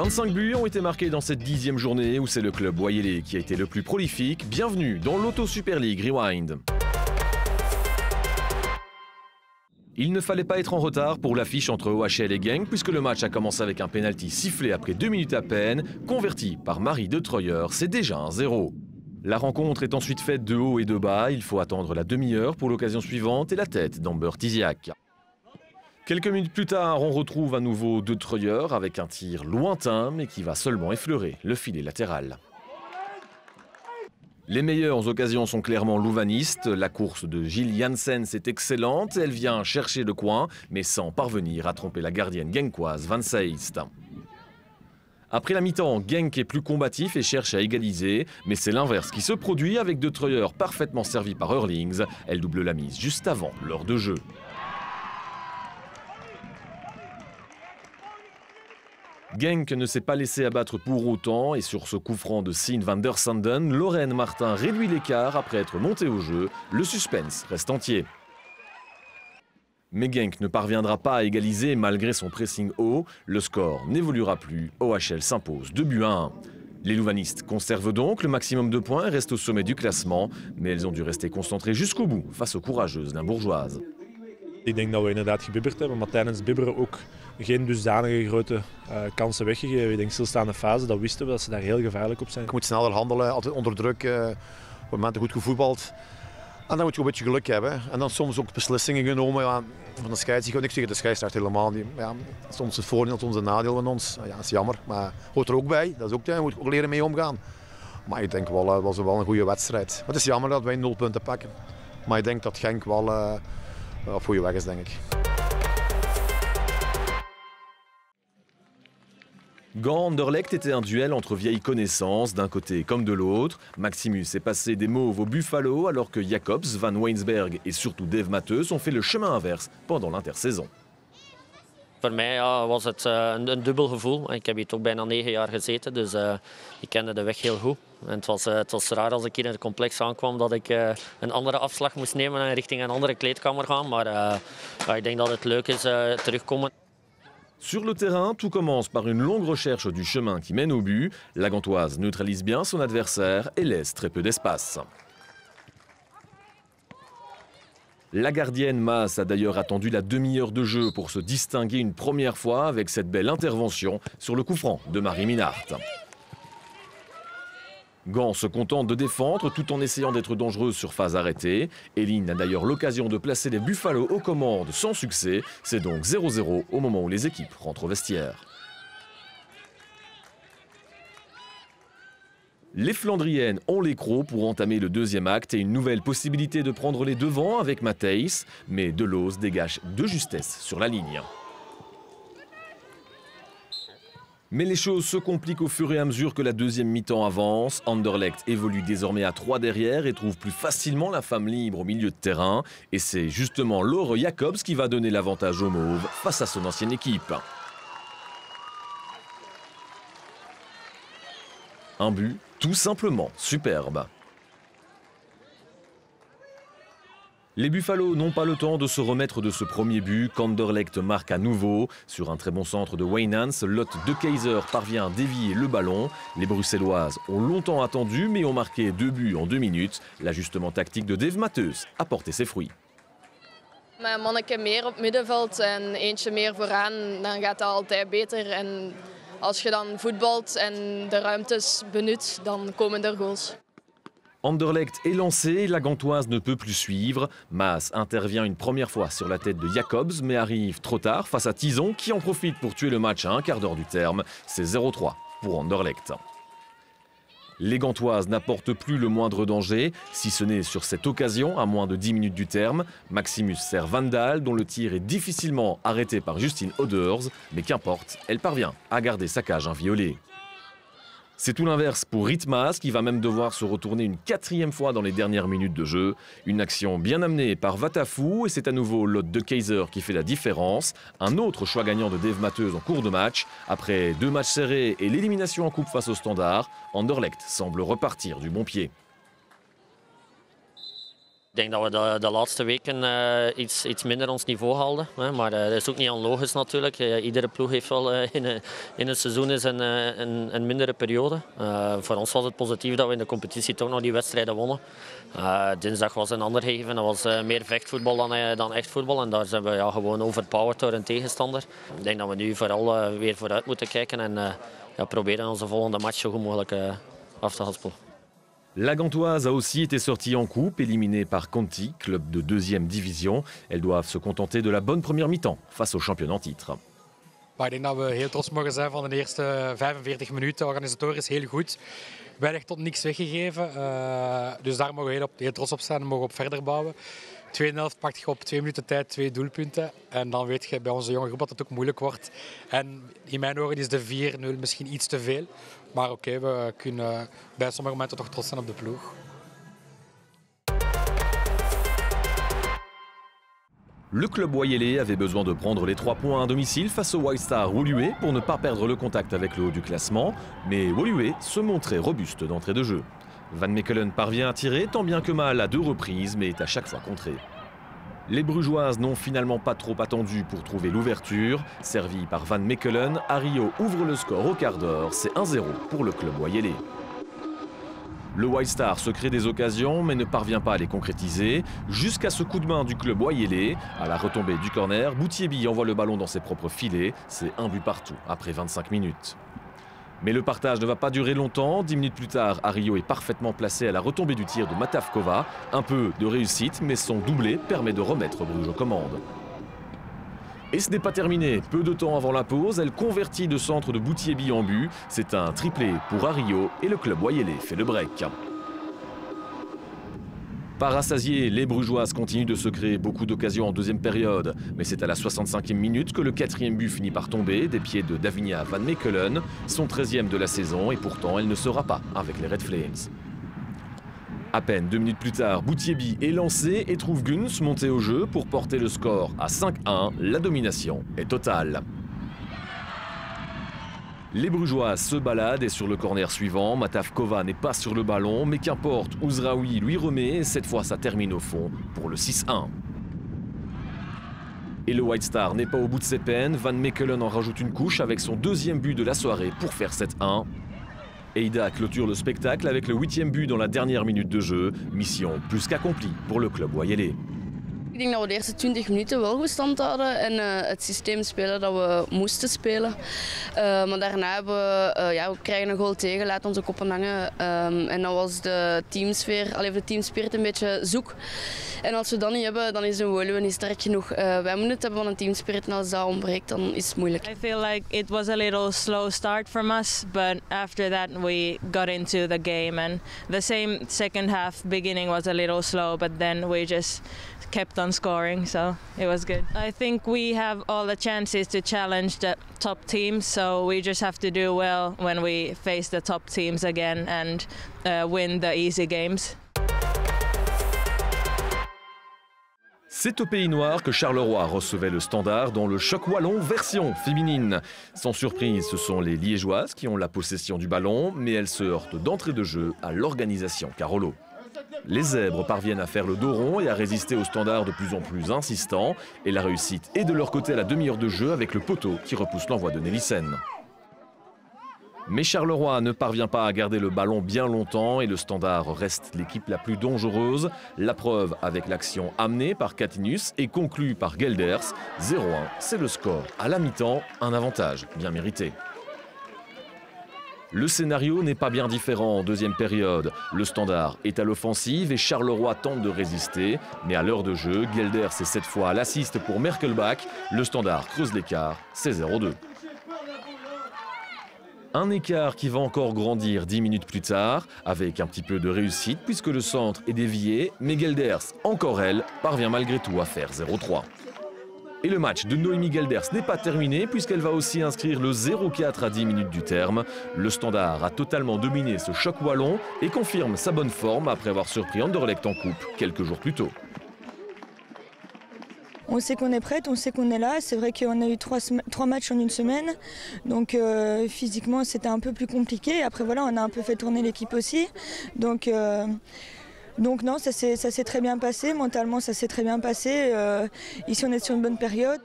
25 buts ont été marqués dans cette 10e journée où c'est le club Wayélé qui a été le plus prolifique. Bienvenue dans l'Auto Super League Rewind. Il ne fallait pas être en retard pour l'affiche entre OHL et Genk puisque le match a commencé avec un pénalty sifflé après 2 minutes à peine, converti par Marie de Troyer, c'est déjà 1-0. La rencontre est ensuite faite de haut et de bas, il faut attendre la demi-heure pour l'occasion suivante et la tête d'Amber Tiziak. Quelques minutes plus tard, on retrouve à nouveau de Troyer avec un tir lointain mais qui va seulement effleurer le filet latéral. Les meilleures occasions sont clairement louvanistes. La course de Gilles Janssens est excellente. Elle vient chercher le coin, mais sans parvenir à tromper la gardienne genkoise Van Seist. Après la mi-temps, Genk est plus combatif et cherche à égaliser. Mais c'est l'inverse qui se produit avec de Troyer parfaitement servi par Hurlings. Elle double la mise juste avant l'heure de jeu. Genk ne s'est pas laissé abattre pour autant et sur ce coup franc de Sien van der Sanden, Lorraine Martin réduit l'écart après être monté au jeu. Le suspense reste entier. Mais Genk ne parviendra pas à égaliser malgré son pressing haut. Le score n'évoluera plus. OHL s'impose 2-1. Les louvanistes conservent donc le maximum de points et restent au sommet du classement. Mais elles ont dû rester concentrées jusqu'au bout face aux courageuses Limbourgeoises. Ik denk dat we inderdaad gebibberd hebben, maar tijdens bibberen ook geen dusdanige grote kansen weggegeven. Ik denk stilstaande fase, dat wisten we dat ze daar heel gevaarlijk op zijn. Je moet sneller handelen, altijd onder druk, op momenten goed gevoetbald. En dan moet je een beetje geluk hebben. En dan soms ook beslissingen genomen van de scheidsrechter. Niks tegen de scheidsrechter helemaal niet. Ja, soms het voordeel, soms een nadeel van ons. Ja, dat is jammer, maar hoort er ook bij. Dat is ook, je moet ook leren mee omgaan. Maar ik denk wel, het was wel een goede wedstrijd. Maar het is jammer dat wij 0 punten pakken. Maar ik denk dat Genk wel op goede weg is, denk ik. Gand-Anderlecht était un duel entre vieilles connaissances, d'un côté comme de l'autre. Maximus est passé des Mauves au Buffalo, alors que Jacobs, Van Weinsberg et surtout Dave Matheus ont fait le chemin inverse pendant l'intersaison. Voor mij was het een dubbel gevoel. Ik heb hier toch bijna 9 jaar gezeten, dus ik kende de weg heel goed. En het was raar als ik hier in het complex aankwam dat ik een andere afslag moest nemen en richting een andere kleedkamer gaan. Maar ik denk dat het leuk is terugkomen. Sur le terrain, tout commence par une longue recherche du chemin qui mène au but. La Gantoise neutralise bien son adversaire et laisse très peu d'espace. La gardienne Maas a d'ailleurs attendu la demi-heure de jeu pour se distinguer une première fois avec cette belle intervention sur le coup franc de Marie Minart. Gand se contente de défendre tout en essayant d'être dangereuse sur phase arrêtée. Eline a d'ailleurs l'occasion de placer les Buffalo aux commandes sans succès. C'est donc 0-0 au moment où les équipes rentrent au vestiaire. Les Flandriennes ont les crocs pour entamer le deuxième acte et une nouvelle possibilité de prendre les devants avec Matthijs. Mais Delooz dégage de justesse sur la ligne. Mais les choses se compliquent au fur et à mesure que la deuxième mi-temps avance. Anderlecht évolue désormais à 3 derrière et trouve plus facilement la femme libre au milieu de terrain. Et c'est justement Laure Jacobs qui va donner l'avantage aux Mauves face à son ancienne équipe. Un but tout simplement superbe. Les Buffalo n'ont pas le temps de se remettre de ce premier but qu'Anderlecht marque à nouveau. Sur un très bon centre de Wijnands, Lotte de Keyser parvient à dévier le ballon. Les Bruxelloises ont longtemps attendu mais ont marqué 2 buts en 2 minutes. L'ajustement tactique de Dave Matheus a porté ses fruits. Met een manneke meer op middenveld en eentje meer vooraan, dan gaat het altijd beter. En als je dan voetbalt en de ruimtes benut, dan komen er goals. Anderlecht est lancé, la Gantoise ne peut plus suivre. Maas intervient une première fois sur la tête de Jacobs, mais arrive trop tard face à Tison qui en profite pour tuer le match à un quart d'heure du terme. C'est 0-3 pour Anderlecht. Les Gantoises n'apportent plus le moindre danger, si ce n'est sur cette occasion, à moins de 10 minutes du terme. Maximus sert Vandal, dont le tir est difficilement arrêté par Justine Odeurs, mais qu'importe, elle parvient à garder sa cage inviolée. C'est tout l'inverse pour Ritmas qui va même devoir se retourner une 4e fois dans les dernières minutes de jeu. Une action bien amenée par Vatafou et c'est à nouveau Lotte de Keyser qui fait la différence. Un autre choix gagnant de Dave Matheus en cours de match. Après 2 matchs serrés et l'élimination en coupe face au Standard, Anderlecht semble repartir du bon pied. Ik denk dat we de laatste weken iets minder ons niveau haalden. Hè. Maar dat is ook niet onlogisch natuurlijk. Iedere ploeg heeft wel in het seizoen is een mindere periode. Voor ons was het positief dat we in de competitie toch nog die wedstrijden wonnen. Dinsdag was een ander gegeven. Dat was meer vechtvoetbal dan echt voetbal. En daar zijn we gewoon overpowered door een tegenstander. Ik denk dat we nu vooral weer vooruit moeten kijken en proberen onze volgende match zo goed mogelijk af te haspelen. La Gantoise a aussi été sortie en coupe, éliminée par Conti, club de 2e division. Elles doivent se contenter de la bonne première mi-temps face au champion en titre. Ik denk dat we heel trots mogen zijn van de eerste 45 minuten. Organisatorisch heel goed. Weinig tot niks weggegeven. Dus daar mogen we heel trots op zijn en mogen we op verder bouwen. Tweede helft pak je op 2 minuten tijd 2 doelpunten. En dan weet je bij onze jonge groep dat het ook moeilijk wordt. En in mijn ogen is de 4-0 misschien iets te veel. Maar oké, we kunnen bij sommige momenten toch trots zijn op de ploeg. Le club Wayelais avait besoin de prendre les 3 points à domicile face au White Star Woluwe pour ne pas perdre le contact avec le haut du classement. Mais Woluwe se montrait robuste d'entrée de jeu. Van Mechelen parvient à tirer tant bien que mal à 2 reprises, mais est à chaque fois contré. Les Brugeoises n'ont finalement pas trop attendu pour trouver l'ouverture. Servi par Van Mechelen, Ario ouvre le score au quart d'heure. C'est 1-0 pour le club Wayelais. Le White Star se crée des occasions mais ne parvient pas à les concrétiser. Jusqu'à ce coup de main du club Wayelais. À la retombée du corner, Boutiebi envoie le ballon dans ses propres filets. C'est 1 but partout après 25 minutes. Mais le partage ne va pas durer longtemps. 10 minutes plus tard, Ario est parfaitement placé à la retombée du tir de Matavkova. Un peu de réussite, mais son doublé permet de remettre Bruges aux commandes. Et ce n'est pas terminé. Peu de temps avant la pause, elle convertit de centre de Boutiebi en but. C'est un triplé pour Ario et le club Wayelais fait le break. Par rassasiés, les Brugeoises continuent de se créer beaucoup d'occasions en deuxième période. Mais c'est à la 65e minute que le 4e but finit par tomber des pieds de Davinia Van Mechelen, son 13e de la saison, et pourtant elle ne sera pas avec les Red Flames. À peine 2 minutes plus tard, Boutiebi est lancé et trouve Guns monter au jeu pour porter le score à 5-1. La domination est totale. Les Brugeoises se baladent et sur le corner suivant, Matavkova n'est pas sur le ballon, mais qu'importe, Ouzraoui lui remet et cette fois ça termine au fond pour le 6-1. Et le White Star n'est pas au bout de ses peines, Van Mechelen en rajoute une couche avec son 2e but de la soirée pour faire 7-1. Eida clôture le spectacle avec le 8e but dans la dernière minute de jeu, mission plus qu'accomplie pour le club Wayelais. Ik denk dat we de eerste 20 minuten wel goed stand hadden en het systeem spelen dat we moesten spelen. Maar daarna hebben we krijgen een goal tegen, laten onze koppen hangen. En dan was de teamspirit een beetje zoek. En als we dat niet hebben, dan is een Woluwe niet sterk genoeg. Wij moeten het hebben van een teamspirit en als dat ontbreekt, dan is het moeilijk. I feel like it was a little slow start from us, but after that we got into the game and the same second half beginning was a little slow, but then we just kept on scoring, so it was good. I think we have all the chances to challenge the top teams, so we just have to do well when we face the top teams again and win the easy games. C'est au Pays Noir que Charleroi recevait le Standard dans le choc wallon version féminine. Sans surprise, ce sont les Liégeoises qui ont la possession du ballon, mais elles se heurtent d'entrée de jeu à l'organisation Carolo. Les Zèbres parviennent à faire le dos rond et à résister au Standard de plus en plus insistant. Et la réussite est de leur côté à la demi-heure de jeu avec le poteau qui repousse l'envoi de Nelissen. Mais Charleroi ne parvient pas à garder le ballon bien longtemps et le Standard reste l'équipe la plus dangereuse. La preuve avec l'action amenée par Katinus et conclue par Gelders. 0-1, c'est le score. À la mi-temps, un avantage bien mérité. Le scénario n'est pas bien différent en deuxième période. Le Standard est à l'offensive et Charleroi tente de résister. Mais à l'heure de jeu, Gelders est cette fois à l'assist pour Merkelbach. Le Standard creuse l'écart, c'est 0-2. Un écart qui va encore grandir 10 minutes plus tard, avec un petit peu de réussite puisque le centre est dévié, mais Gelders, encore elle, parvient malgré tout à faire 0-3. Et le match de Noémie Gelders n'est pas terminé puisqu'elle va aussi inscrire le 0-4 à 10 minutes du terme. Le Standard a totalement dominé ce choc wallon et confirme sa bonne forme après avoir surpris Anderlecht en coupe quelques jours plus tôt. On sait qu'on est prête, on sait qu'on est là. C'est vrai qu'on a eu 3 matchs en une semaine. Donc physiquement, c'était un peu plus compliqué. Après, voilà, on a un peu fait tourner l'équipe aussi. Donc Donc non, ça s'est très bien passé, mentalement ça s'est très bien passé. Ici on est sur une bonne période.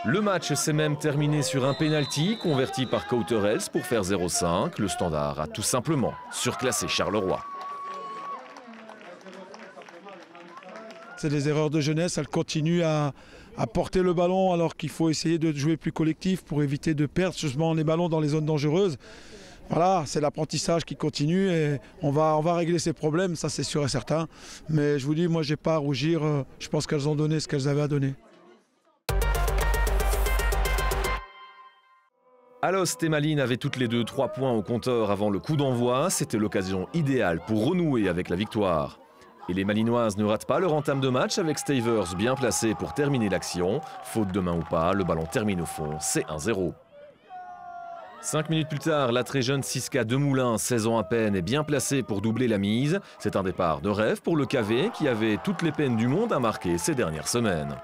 Le match s'est même terminé sur un pénalty converti par Cauterels pour faire 0-5. Le Standard a tout simplement surclassé Charleroi. C'est des erreurs de jeunesse, elles continuent à porter le ballon alors qu'il faut essayer de jouer plus collectif pour éviter de perdre justement les ballons dans les zones dangereuses. Voilà, c'est l'apprentissage qui continue et on va régler ces problèmes, ça c'est sûr et certain. Mais je vous dis, moi j'ai pas à rougir, je pense qu'elles ont donné ce qu'elles avaient à donner. Alost et Malines avaient toutes les deux 3 points au compteur avant le coup d'envoi. C'était l'occasion idéale pour renouer avec la victoire. Et les Malinoises ne ratent pas leur entame de match avec Stavers bien placé pour terminer l'action. Faute de main ou pas, le ballon termine au fond, c'est 1-0. 5 minutes plus tard, la très jeune Siska Demoulin, 16 ans à peine, est bien placée pour doubler la mise. C'est un départ de rêve pour le KV qui avait toutes les peines du monde à marquer ces dernières semaines.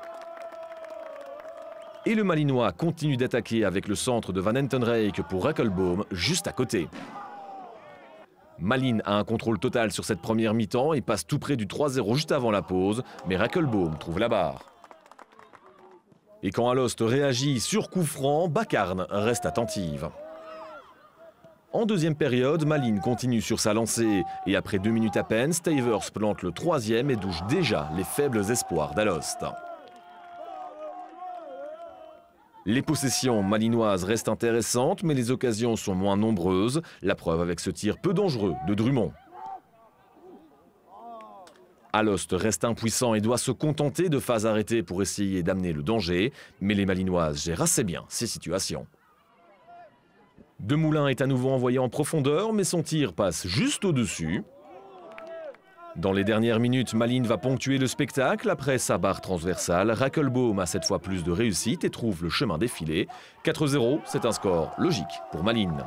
Et le Malinois continue d'attaquer avec le centre de Van Entenreyck pour Rakelboom juste à côté. Malines a un contrôle total sur cette première mi-temps et passe tout près du 3-0 juste avant la pause, mais Rakelboom trouve la barre. Et quand Alost réagit sur coup franc, Bacarne reste attentive. En deuxième période, Malines continue sur sa lancée et après 2 minutes à peine, Stavers plante le 3e et douche déjà les faibles espoirs d'Alost. Les possessions malinoises restent intéressantes, mais les occasions sont moins nombreuses. La preuve avec ce tir peu dangereux de Drummond. Alost reste impuissant et doit se contenter de phases arrêtées pour essayer d'amener le danger. Mais les Malinoises gèrent assez bien ces situations. Demoulin est à nouveau envoyé en profondeur, mais son tir passe juste au-dessus. Dans les dernières minutes, Malines va ponctuer le spectacle après sa barre transversale. Rakelboom a cette fois plus de réussite et trouve le chemin défilé. 4-0, c'est un score logique pour Malines.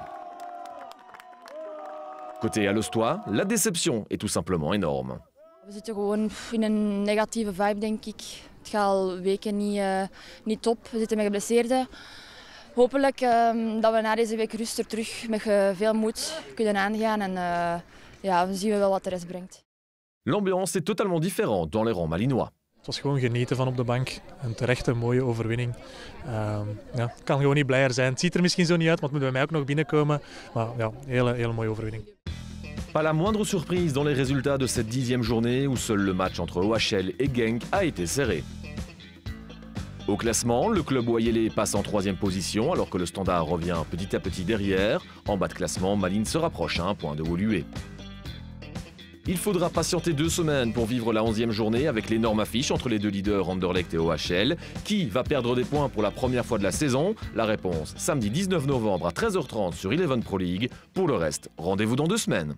Côté Alostois, la déception est tout simplement énorme. We zitten gewoon in een negatieve vibe, denk ik. Het gaat al weken niet top. We zitten met geblesseerden. Hopelijk dat we na deze week rust er terug met veel moed kunnen aangaan. En ja, we zien wel wat de rest brengt. L'ambiance est totalement différente dans les rangs malinois. Het was gewoon genieten van op de bank. Een terechte mooie overwinning. Ja, het kan gewoon niet blijer zijn. Het ziet er misschien zo niet uit, want het moet bij mij ook nog binnenkomen. Maar ja, hele mooie overwinning. Pas la moindre surprise dans les résultats de cette 10e journée où seul le match entre OHL et Genk a été serré. Au classement, le club oyelé passe en 3e position alors que le Standard revient petit à petit derrière. En bas de classement, Malines se rapproche à 1 point de Woluwe. Il faudra patienter 2 semaines pour vivre la 11e journée avec l'énorme affiche entre les 2 leaders Anderlecht et OHL. Qui va perdre des points pour la première fois de la saison? La réponse, samedi 19 novembre à 13h30 sur Eleven Pro League. Pour le reste, rendez-vous dans 2 semaines.